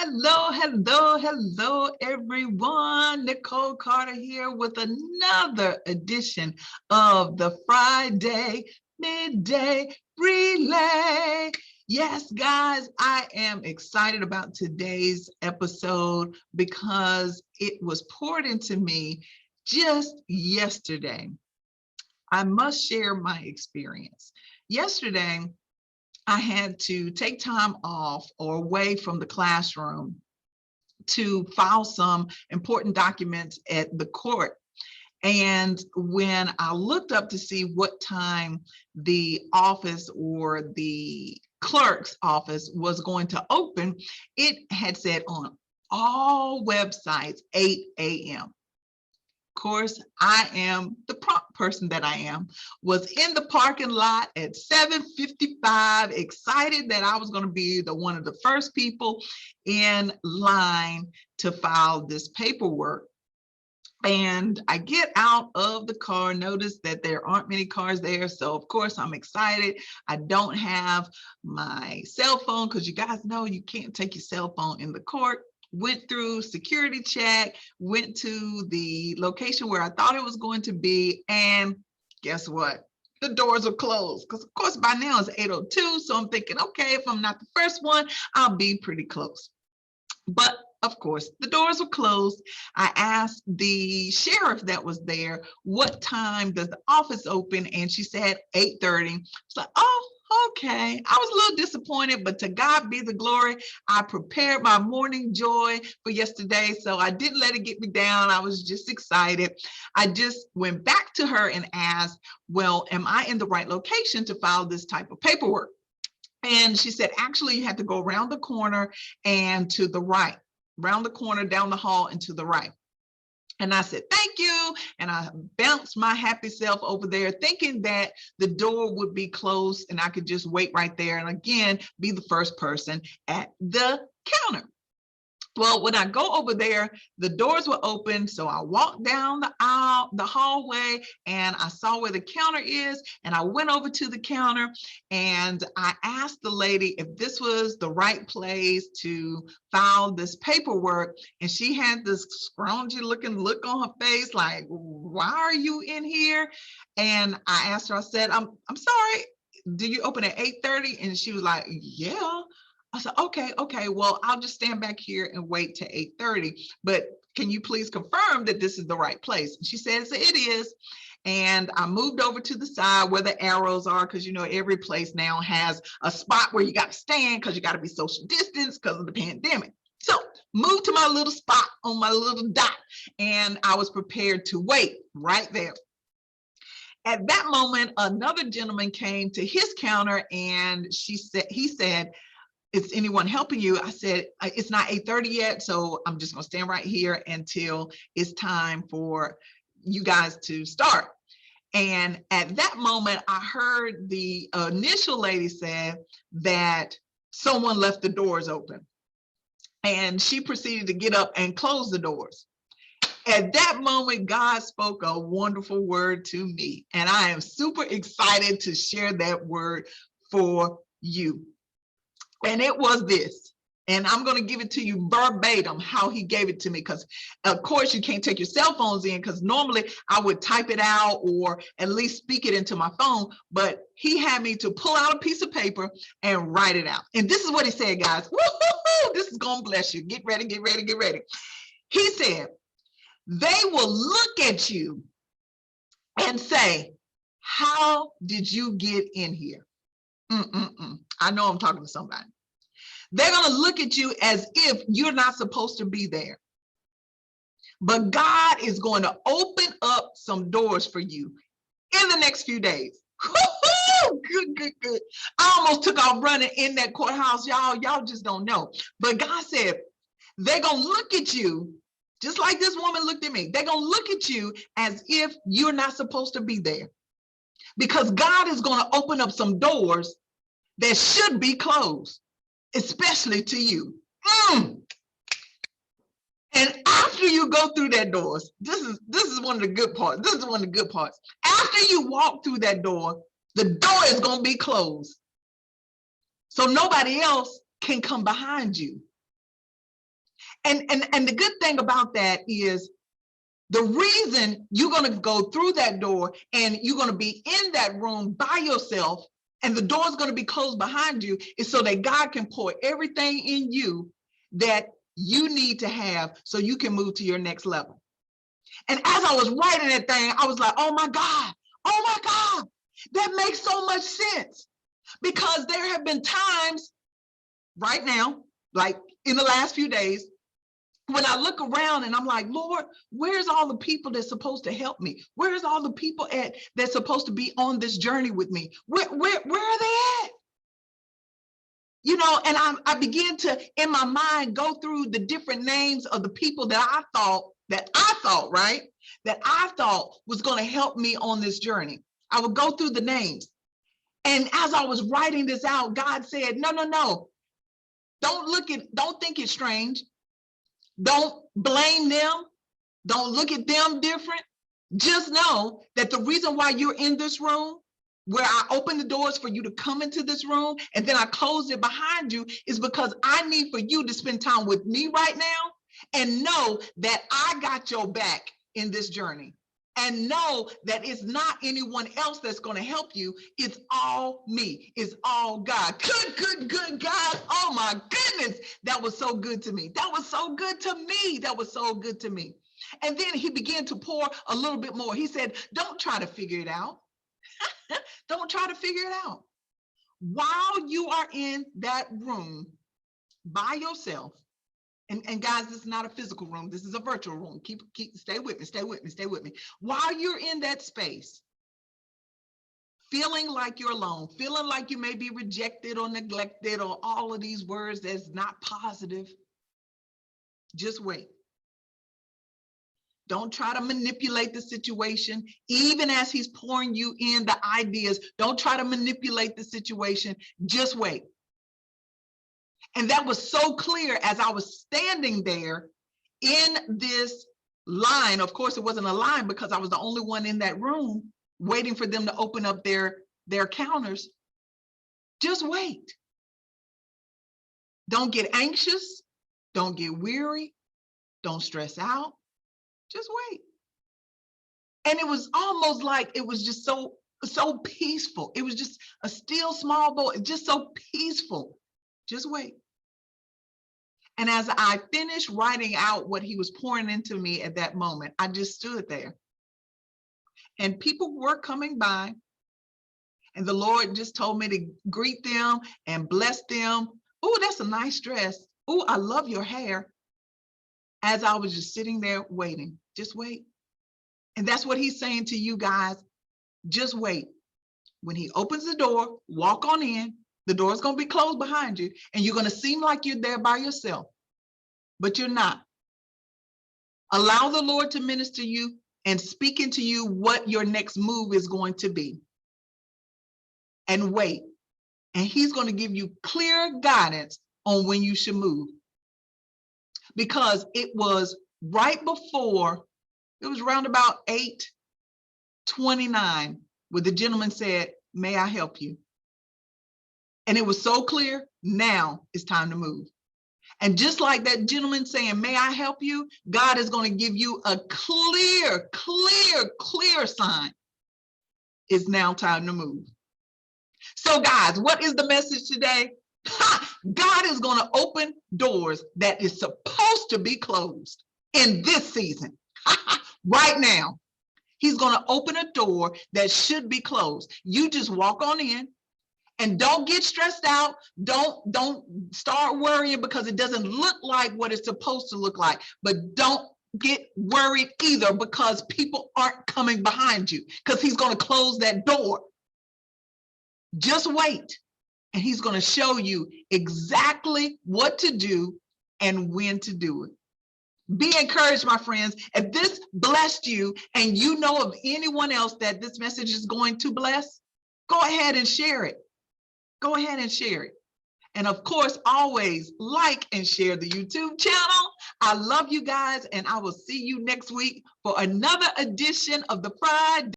Hello, everyone. Nicole Carter here with another edition of the Friday Midday Relay. Yes, guys, I am excited about today's episode because it was poured into me just yesterday. I must share my experience. Yesterday, I had to take time off or away from the classroom to file some important documents at the court. And when I looked up to see what time the office or the clerk's office was going to open, it had said on all websites 8 a.m. Of course, I am the prompt person that I am, was in the parking lot at 7:55, excited that I was going to be one of the first people in line to file this paperwork. And I get out of the car, notice that there aren't many cars there. So of course I'm excited. I don't have my cell phone because you guys know you can't take your cell phone in the court. Went through security check, went to the location where I thought it was going to be, and guess what? The doors are closed because of course by now it's 8:02, so I'm thinking, okay, if I'm not the first one, I'll be pretty close. But of course, the doors were closed. I asked the sheriff that was there, what time does the office open? And she said 8:30. It's like, oh, okay. I was a little disappointed, but to God be the glory. I prepared my morning joy for yesterday, so I didn't let it get me down. I was just excited. I just went back to her and asked, well, am I in the right location to file this type of paperwork? And she said, actually, you have to go around the corner and to the right, around the corner, down the hall and to the right. And I said, thank you. And I bounced my happy self over there thinking that the door would be closed and I could just wait right there and again, be the first person at the counter. Well, when I go over there, the doors were open. So I walked down the aisle, the hallway, and I saw where the counter is. And I went over to the counter and I asked the lady if this was the right place to file this paperwork. And she had this scroungy looking look on her face, like, why are you in here? And I asked her, I said, I'm sorry, do you open at 8:30? And she was like, yeah. I said, okay, well, I'll just stand back here and wait till 8:30, but can you please confirm that this is the right place? And she says it is. And I moved over to the side where the arrows are, because you know, every place now has a spot where you got to stand because you got to be social distance because of the pandemic. So moved to my little spot on my little dot, and I was prepared to wait right there. At that moment, another gentleman came to his counter and he said, is anyone helping you? I said, it's not 8:30 yet, so I'm just gonna stand right here until it's time for you guys to start. And at that moment, I heard the initial lady say that someone left the doors open. And she proceeded to get up and close the doors. At that moment, God spoke a wonderful word to me. And I am super excited to share that word for you. And it was this, and I'm going to give it to you verbatim how he gave it to me, because of course you can't take your cell phones in, because normally I would type it out or at least speak it into my phone, but he had me to pull out a piece of paper and write it out. And this is what he said, guys. Woo-hoo-hoo, this is going to bless you. Get ready, get ready, get ready. He said, they will look at you and say, how did you get in here? I know I'm talking to somebody. They're going to look at you as if you're not supposed to be there. But God is going to open up some doors for you in the next few days. Good. I almost took off running in that courthouse. Y'all just don't know. But God said, they're going to look at you just like this woman looked at me. They're going to look at you as if you're not supposed to be there. Because God is going to open up some doors that should be closed, especially to you. And after you go through that doors, this is one of the good parts. This is one of the good parts. After you walk through that door, the door is going to be closed. So nobody else can come behind you. And the good thing about that is the reason you're going to go through that door and you're going to be in that room by yourself and the door is going to be closed behind you is so that God can pour everything in you that you need to have so you can move to your next level. And as I was writing that thing, I was like, oh my God, that makes so much sense. Because there have been times right now, like in the last few days, when I look around and I'm like, Lord, where's all the people that's supposed to help me? Where's all the people that's supposed to be on this journey with me? Where are they at? You know, and I began to, in my mind, go through the different names of the people that I thought, right, that I thought was going to help me on this journey. I would go through the names. And as I was writing this out, God said, no. Don't think it's strange. Don't blame them. Don't look at them different. Just know that the reason why you're in this room, where I opened the doors for you to come into this room and then I closed it behind you, is because I need for you to spend time with me right now and know that I got your back in this journey. And know that it's not anyone else that's going to help you. It's all me. It's all God. Good God. Oh my goodness. That was so good to me. That was so good to me. That was so good to me. And then he began to pour a little bit more. He said, don't try to figure it out. Don't try to figure it out. While you are in that room by yourself, and guys, this is not a physical room. This is a virtual room. Stay with me. While you're in that space, feeling like you're alone, feeling like you may be rejected or neglected or all of these words that's not positive, just wait. Don't try to manipulate the situation, even as he's pouring you in the ideas. Don't try to manipulate the situation. Just wait. And that was so clear as I was standing there in this line. Of course, it wasn't a line because I was the only one in that room waiting for them to open up their counters. Just wait. Don't get anxious. Don't get weary. Don't stress out. Just wait. And it was almost like it was just so peaceful. It was just a still small voice, just so peaceful. Just wait. And as I finished writing out what he was pouring into me at that moment, I just stood there. And people were coming by, and the Lord just told me to greet them and bless them. Oh, that's a nice dress. Oh, I love your hair. As I was just sitting there waiting, just wait. And that's what he's saying to you guys. Just wait. When he opens the door, walk on in. The door is going to be closed behind you, and you're going to seem like you're there by yourself, but you're not. Allow the Lord to minister you and speak into you what your next move is going to be. And wait. And he's going to give you clear guidance on when you should move. Because it was right before, it was around about 8:29, where the gentleman said, may I help you? And it was so clear, now it's time to move. And just like that gentleman saying, may I help you? God is going to give you a clear sign. It's now time to move. So guys, what is the message today? God is going to open doors that is supposed to be closed in this season. Right now, he's going to open a door that should be closed. You just walk on in. And don't get stressed out. Don't start worrying because it doesn't look like what it's supposed to look like. But don't get worried either because people aren't coming behind you because he's going to close that door. Just wait. And he's going to show you exactly what to do and when to do it. Be encouraged, my friends. If this blessed you and you know of anyone else that this message is going to bless, go ahead and share it. Go ahead and share it. And of course, always like and share the YouTube channel. I love you guys, and I will see you next week for another edition of the Friday